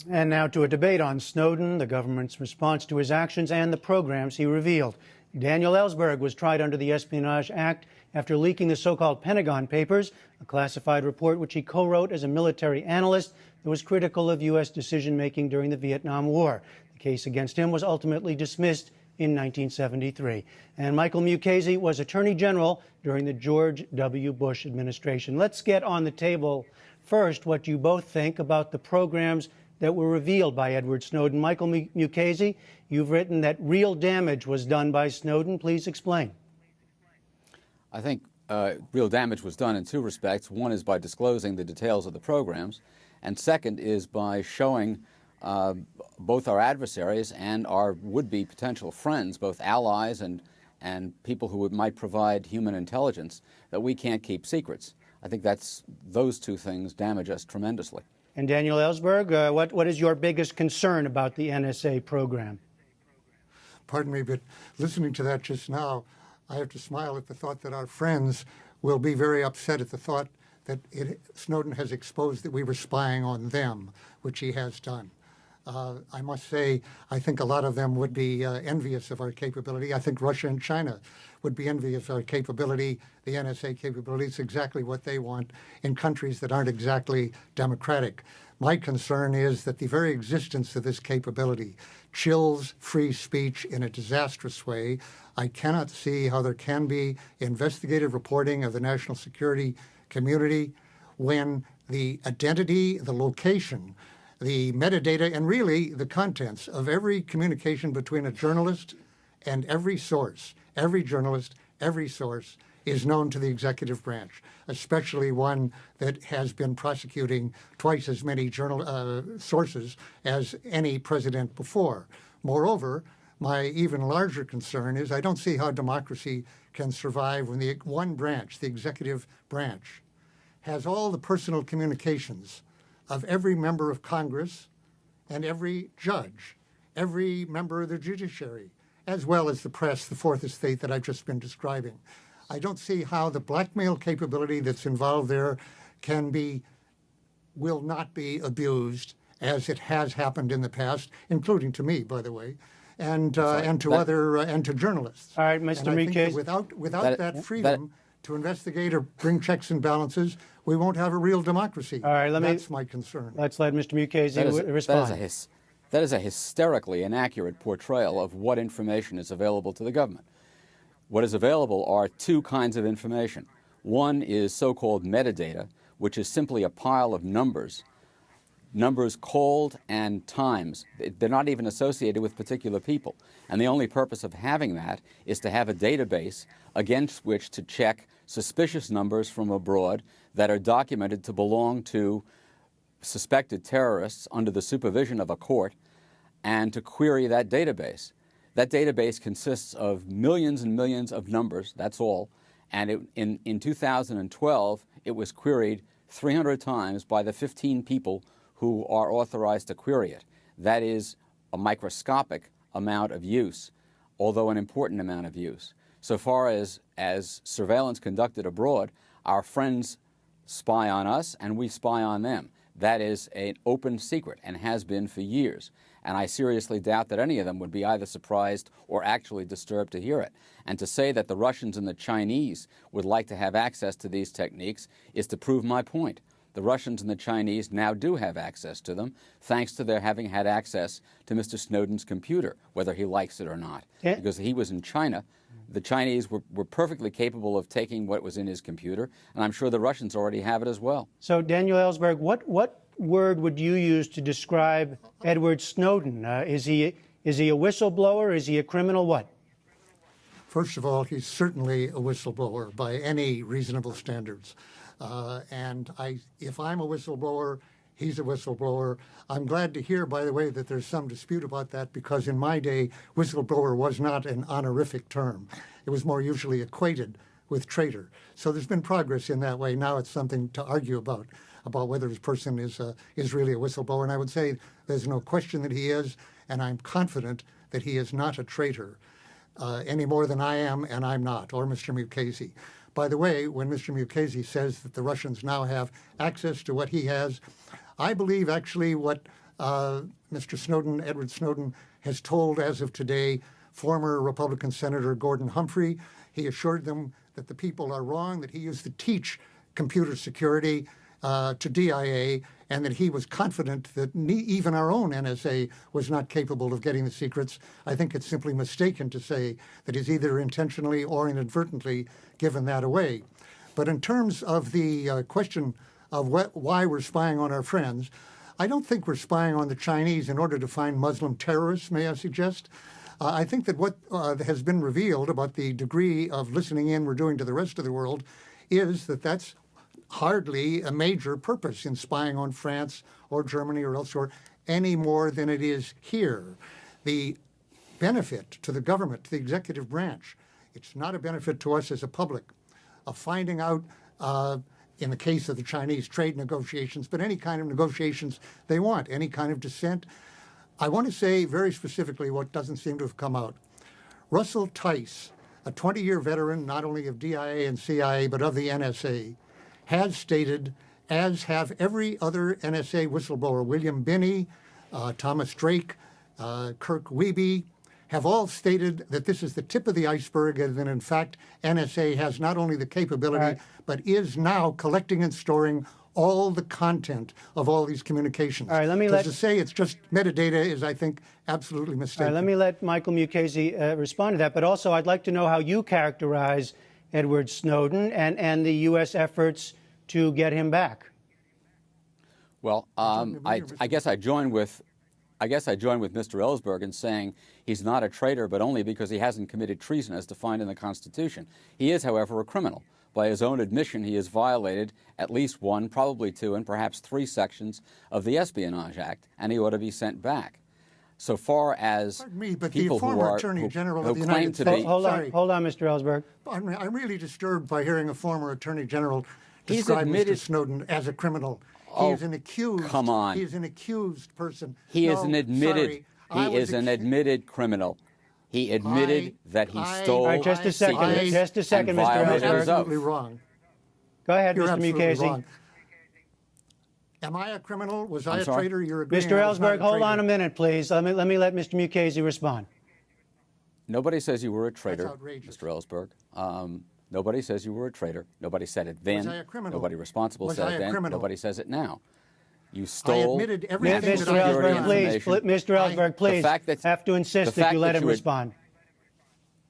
And now to a debate on Snowden, the government's response to his actions, and the programs he revealed. Daniel Ellsberg was tried under the Espionage Act after leaking the so-called Pentagon Papers, a classified report which he co-wrote as a military analyst that was critical of U.S. decision-making during the Vietnam War. The case against him was ultimately dismissed in 1973. And Michael Mukasey was Attorney General during the George W. Bush administration. Let's get on the table first what you both think about the programs that were revealed by Edward Snowden. Michael Mukasey, you've written that real damage was done by Snowden. Please explain. I think real damage was done in two respects. One is by disclosing the details of the programs, and second is by showing both our adversaries and our would-be potential friends, both allies and people who might provide human intelligence, that we can't keep secrets. I think those two things damage us tremendously. And Daniel Ellsberg, what is your biggest concern about the NSA program? Pardon me, but listening to that just now, I have to smile at the thought that our friends will be very upset at the thought that Snowden has exposed that we were spying on them, which he has done. I must say, I think a lot of them would be envious of our capability. I think Russia and China would be envious of our capability. The NSA capability is exactly what they want in countries that aren't exactly democratic. My concern is that the very existence of this capability chills free speech in a disastrous way. I cannot see how there can be investigative reporting of the national security community when the identity, the location, the metadata, and really the contents of every communication between a journalist and every source, every journalist, every source, is known to the executive branch, especially one that has been prosecuting twice as many sources as any president before. Moreover, my even larger concern is I don't see how democracy can survive when the one branch, the executive branch, has all the personal communications of every member of Congress and every judge, every member of the judiciary, as well as the press, the fourth estate that I've just been describing. I don't see how the blackmail capability that's involved there will not be abused as it has happened in the past, including to me, by the way, and to journalists. All right, Mr. Mukasey. Without that freedom to investigate or bring checks and balances, we won't have a real democracy. All right, that's my concern. Let's let Mr. Mukasey respond. That is a hysterically inaccurate portrayal of what information is available to the government. What is available are two kinds of information. One is so-called metadata, which is simply a pile of numbers called and times. They're not even associated with particular people. And the only purpose of having that is to have a database against which to check suspicious numbers from abroad that are documented to belong to suspected terrorists under the supervision of a court, and to query that database. That database consists of millions and millions of numbers, that's all, and in 2012 it was queried 300 times by the 15 people who are authorized to query it. That is a microscopic amount of use, although an important amount of use. So far as surveillance conducted abroad, our friends spy on us and we spy on them. That is an open secret and has been for years. And I seriously doubt that any of them would be either surprised or actually disturbed to hear it. And to say that the Russians and the Chinese would like to have access to these techniques is to prove my point. The Russians and the Chinese now do have access to them, thanks to their having had access to Mr. Snowden's computer, whether he likes it or not. Yeah. Because he was in China. The Chinese were perfectly capable of taking what was in his computer, and I'm sure the Russians already have it as well. So, Daniel Ellsberg, what word would you use to describe Edward Snowden? Is he a whistleblower? Is he a criminal? What? First of all, he's certainly a whistleblower by any reasonable standards. And if I'm a whistleblower, he's a whistleblower. I'm glad to hear, by the way, that there's some dispute about that, because in my day, whistleblower was not an honorific term. It was more usually equated with traitor. So there's been progress in that way. Now it's something to argue about whether this person is really a whistleblower. And I would say there's no question that he is, and I'm confident that he is not a traitor any more than I am, and I'm not, or Mr. Mukasey. By the way, when Mr. Mukasey says that the Russians now have access to what he has, I believe actually what Mr. Snowden, Edward Snowden, has told as of today former Republican Senator Gordon Humphrey. He assured them that the people are wrong, that he used to teach computer security to DIA, and that he was confident that even our own NSA was not capable of getting the secrets. I think it's simply mistaken to say that he's either intentionally or inadvertently given that away. But in terms of the question of why we're spying on our friends, I don't think we're spying on the Chinese in order to find Muslim terrorists, may I suggest. I think that what has been revealed about the degree of listening in we're doing to the rest of the world is that that's hardly a major purpose in spying on France or Germany or elsewhere any more than it is here. The benefit to the government, to the executive branch, it's not a benefit to us as a public of finding out, in the case of the Chinese trade negotiations, but any kind of negotiations they want, any kind of dissent. I want to say very specifically what doesn't seem to have come out. Russell Tice, a 20-year veteran not only of DIA and CIA, but of the NSA, has stated, as have every other NSA whistleblower, William Binney, Thomas Drake, Kirk Wiebe, have all stated that this is the tip of the iceberg and that, in fact, NSA has not only the capability, but is now collecting and storing all the content of all these communications. All right, to say it's just metadata is, I think, absolutely mistaken. All right, let me let Michael Mukasey respond to that. But also, I'd like to know how you characterize Edward Snowden and the U.S. efforts to get him back. Well, I guess I join with Mr. Ellsberg in saying he's not a traitor, but only because he hasn't committed treason as defined in the Constitution. He is, however, a criminal. By his own admission, he has violated at least one, probably two, and perhaps three sections of the Espionage Act, and he ought to be sent back. So far as people the former Attorney General of the United States. Hold on, Mr. Ellsberg. I'm really disturbed by hearing a former Attorney General describe Mr. Snowden as a criminal. He is an accused. Come on. He is an accused person. He is an admitted. He is an admitted criminal. He admitted that he stole. All right, just a second, Mr. Ellsberg. You're absolutely wrong. Go ahead, You're Mr. Mukasey. wrong. Am I a criminal? Was I a traitor? You're agreeing. Mr. Ellsberg, hold on a minute, please. Let me let Mr. Mukasey respond. Nobody says you were a traitor, That's outrageous. Mr. Ellsberg. Nobody says you were a traitor. Nobody said it then. Was I a criminal? Nobody responsible Was said I it a then. criminal? Nobody says it now. You stole. I admitted everything Mr. that I Ellsberg, done. please, Mr. Ellsberg, please, have to insist that you let him respond.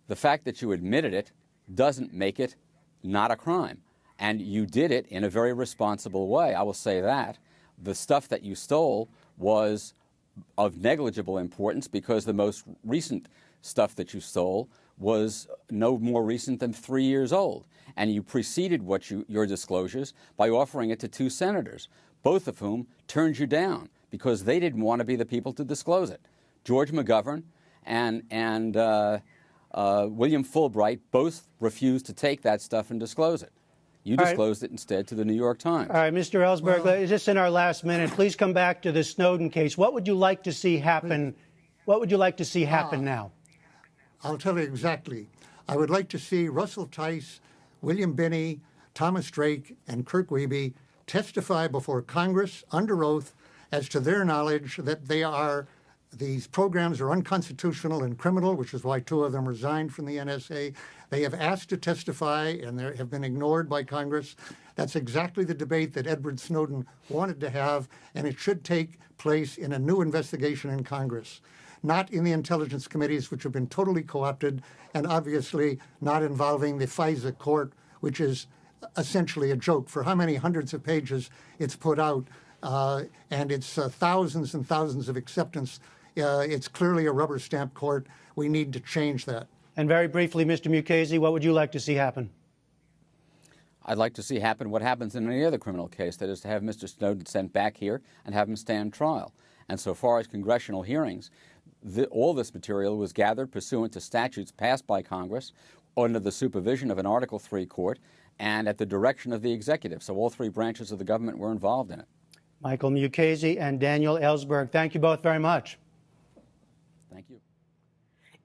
The fact that you admitted it doesn't make it not a crime. And you did it in a very responsible way. I will say that. The stuff that you stole was of negligible importance because the most recent stuff that you stole was no more recent than 3 years old. And you preceded your disclosures by offering it to two senators, both of whom turned you down because they didn't want to be the people to disclose it. George McGovern and William Fulbright both refused to take that stuff and disclose it. You disclosed it instead to the New York Times. All right, Mr. Ellsberg, just in our last minute, please come back to the Snowden case. What would you like to see happen? What would you like to see happen now? I'll tell you exactly. I would like to see Russell Tice, William Binney, Thomas Drake, and Kirk Wiebe testify before Congress under oath as to their knowledge that these programs are unconstitutional and criminal, which is why two of them resigned from the NSA. They have asked to testify and they have been ignored by Congress. That's exactly the debate that Edward Snowden wanted to have, and it should take place in a new investigation in Congress, not in the intelligence committees, which have been totally co-opted, and obviously not involving the FISA court, which is essentially a joke. For how many hundreds of pages it's put out, and it's thousands and thousands of acceptance. It's clearly a rubber stamp court. We need to change that. And very briefly, Mr. Mukasey, what would you like to see happen? I'd like to see happen what happens in any other criminal case, that is to have Mr. Snowden sent back here and have him stand trial. And so far as congressional hearings, all this material was gathered pursuant to statutes passed by Congress under the supervision of an Article III court and at the direction of the executive. So all three branches of the government were involved in it. Michael Mukasey and Daniel Ellsberg, thank you both very much. Thank you.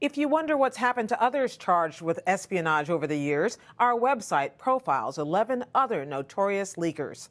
If you wonder what's happened to others charged with espionage over the years, our website profiles 11 other notorious leakers.